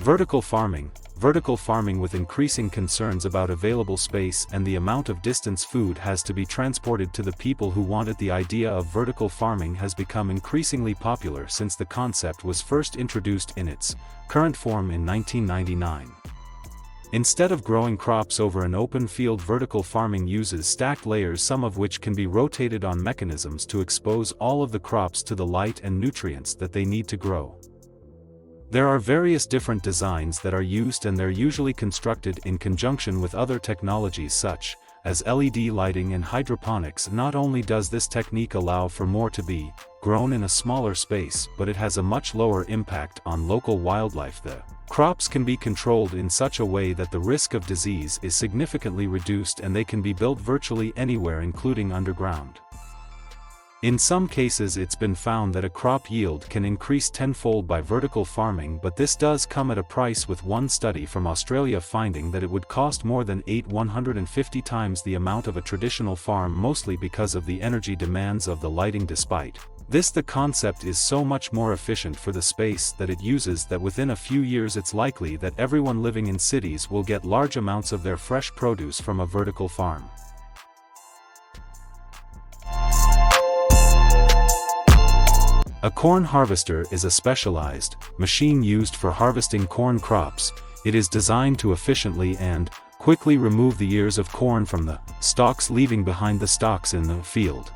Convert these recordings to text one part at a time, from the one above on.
Vertical farming. Vertical farming, with increasing concerns about available space and the amount of distance food has to be transported to the people who want it. The idea of vertical farming has become increasingly popular since the concept was first introduced in its current form in 1999. Instead of growing crops over an open field, vertical farming uses stacked layers, some of which can be rotated on mechanisms to expose all of the crops to the light and nutrients that they need to grow. There are various different designs that are used, and they're usually constructed in conjunction with other technologies such as LED lighting and hydroponics. Not only does this technique allow for more to be grown in a smaller space, but it has a much lower impact on local wildlife. The crops can be controlled in such a way that the risk of disease is significantly reduced, and they can be built virtually anywhere, including underground. In some cases, it's been found that a crop yield can increase tenfold by vertical farming, but this does come at a price, with one study from Australia finding that it would cost more than 150 times the amount of a traditional farm, mostly because of the energy demands of the lighting. Despite this, the concept is so much more efficient for the space that it uses that within a few years it's likely that everyone living in cities will get large amounts of their fresh produce from a vertical farm. A corn harvester is a specialized machine used for harvesting corn crops. It is designed to efficiently and quickly remove the ears of corn from the stalks, leaving behind the stalks in the field.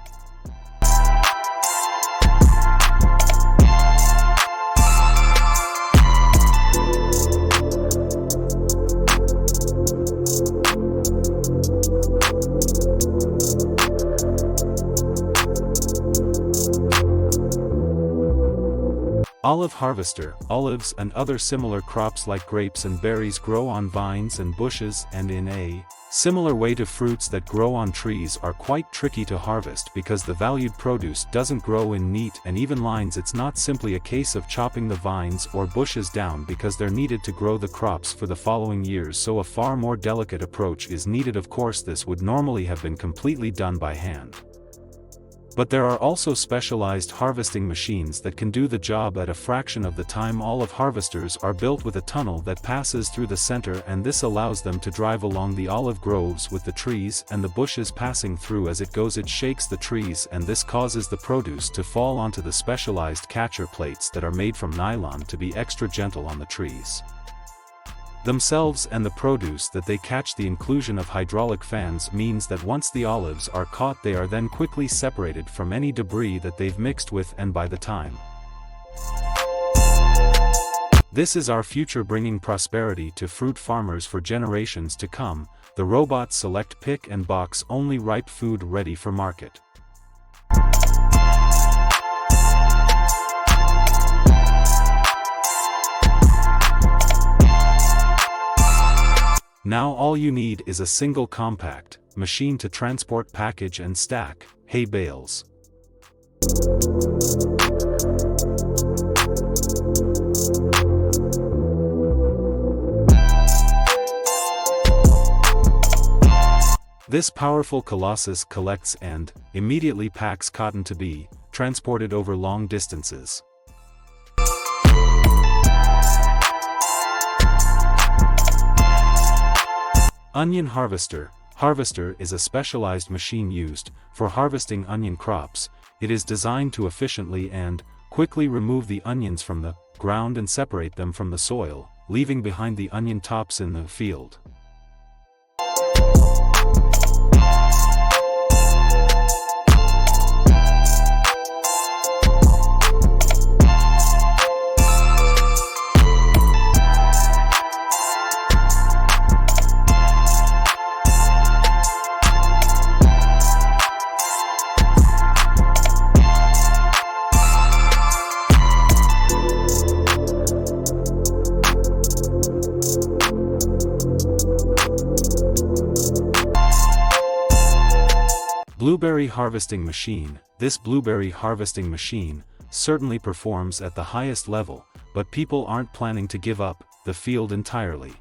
Olive harvester. Olives and other similar crops like grapes and berries grow on vines and bushes, and in a similar way to fruits that grow on trees, are quite tricky to harvest because the valued produce doesn't grow in neat and even lines. It's not simply a case of chopping the vines or bushes down, because they're needed to grow the crops for the following years, so a far more delicate approach is needed. Of course, this would normally have been completely done by hand. But there are also specialized harvesting machines that can do the job at a fraction of the time. Olive harvesters are built with a tunnel that passes through the center, and this allows them to drive along the olive groves with the trees and the bushes passing through. As it goes, it shakes the trees, and this causes the produce to fall onto the specialized catcher plates that are made from nylon to be extra gentle on the trees themselves and the produce that they catch. The inclusion of hydraulic fans means that once the olives are caught, they are then quickly separated from any debris that they've mixed with, and by the time this is our future, bringing prosperity to fruit farmers for generations to come. The robots select, pick and box only ripe food ready for market. Now all you need is a single compact machine to transport, package and stack hay bales. This powerful colossus collects and immediately packs cotton to be transported over long distances. Onion harvester. Harvester is a specialized machine used for harvesting onion crops. It is designed to efficiently and quickly remove the onions from the ground and separate them from the soil, leaving behind the onion tops in the field. Blueberry harvesting machine. This blueberry harvesting machine certainly performs at the highest level, but people aren't planning to give up the field entirely.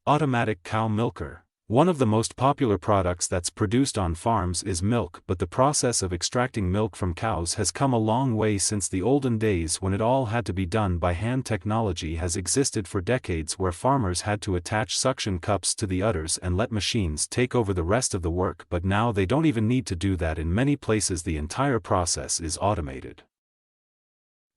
Automatic cow milker. One of the most popular products that's produced on farms is milk, but the process of extracting milk from cows has come a long way since the olden days when it all had to be done by hand. Technology has existed for decades where farmers had to attach suction cups to the udders and let machines take over the rest of the work, but now they don't even need to do that. In many places the entire process is automated.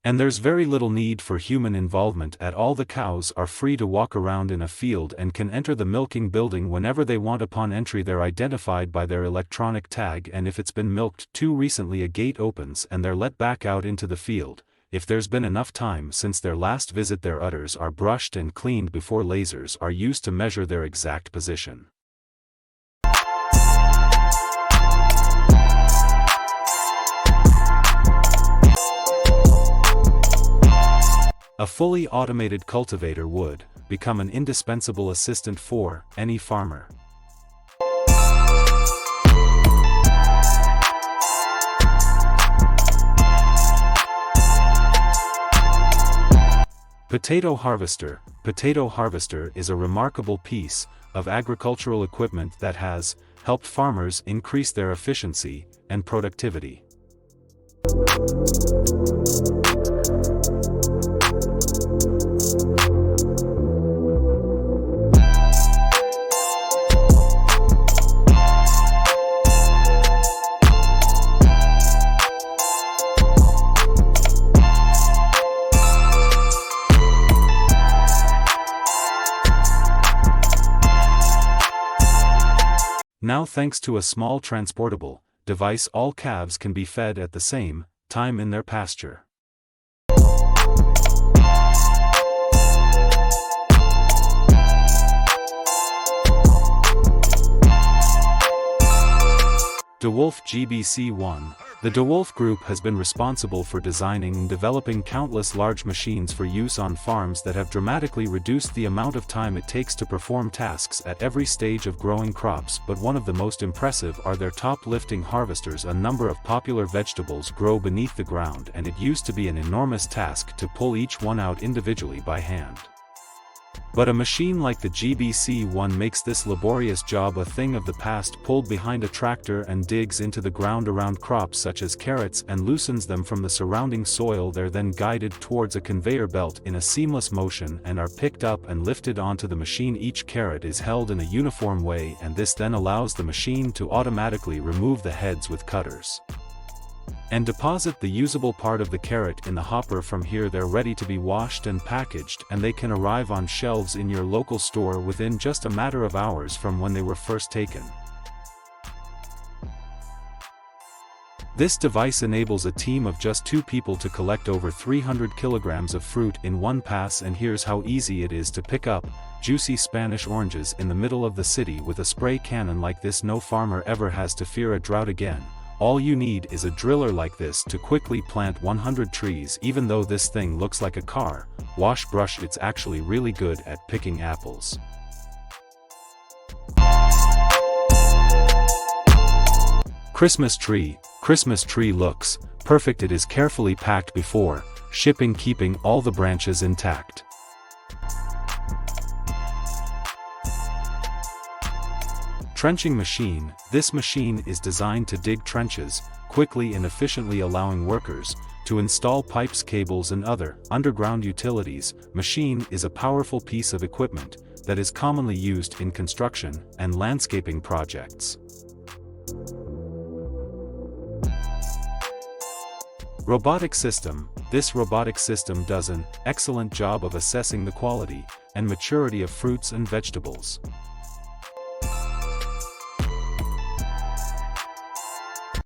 And there's very little need for human involvement at all. The cows are free to walk around in a field and can enter the milking building whenever they want. Upon entry they're identified by their electronic tag, and if it's been milked too recently a gate opens and they're let back out into the field. If there's been enough time since their last visit, their udders are brushed and cleaned before lasers are used to measure their exact position. A fully automated cultivator would become an indispensable assistant for any farmer. Potato harvester. Potato harvester is a remarkable piece of agricultural equipment that has helped farmers increase their efficiency and productivity. Now, thanks to a small transportable device, all calves can be fed at the same time in their pasture. DeWolf GBC1. The DeWolf Group has been responsible for designing and developing countless large machines for use on farms that have dramatically reduced the amount of time it takes to perform tasks at every stage of growing crops. But one of the most impressive are their top-lifting harvesters. A number of popular vegetables grow beneath the ground, and it used to be an enormous task to pull each one out individually by hand. But a machine like the GBC1 makes this laborious job a thing of the past. Pulled behind a tractor and digs into the ground around crops such as carrots and loosens them from the surrounding soil. They're then guided towards a conveyor belt in a seamless motion and are picked up and lifted onto the machine. Each carrot is held in a uniform way, and this then allows the machine to automatically remove the heads with cutters and deposit the usable part of the carrot in the hopper. From here they're ready to be washed and packaged, and they can arrive on shelves in your local store within just a matter of hours from when they were first taken. This device enables a team of just 2 people to collect over 300 kilograms of fruit in one pass. And here's how easy it is to pick up juicy Spanish oranges in the middle of the city with a spray cannon like this. No farmer ever has to fear a drought again. All you need is a driller like this to quickly plant 100 trees. Even though this thing looks like a car wash brush, it's actually really good at picking apples. Christmas tree. Christmas tree looks perfect. It is carefully packed before shipping, keeping all the branches intact. Trenching machine. This machine is designed to dig trenches quickly and efficiently, allowing workers to install pipes, cables, and other underground utilities. Machine is a powerful piece of equipment that is commonly used in construction and landscaping projects. Robotic system. This robotic system does an excellent job of assessing the quality and maturity of fruits and vegetables.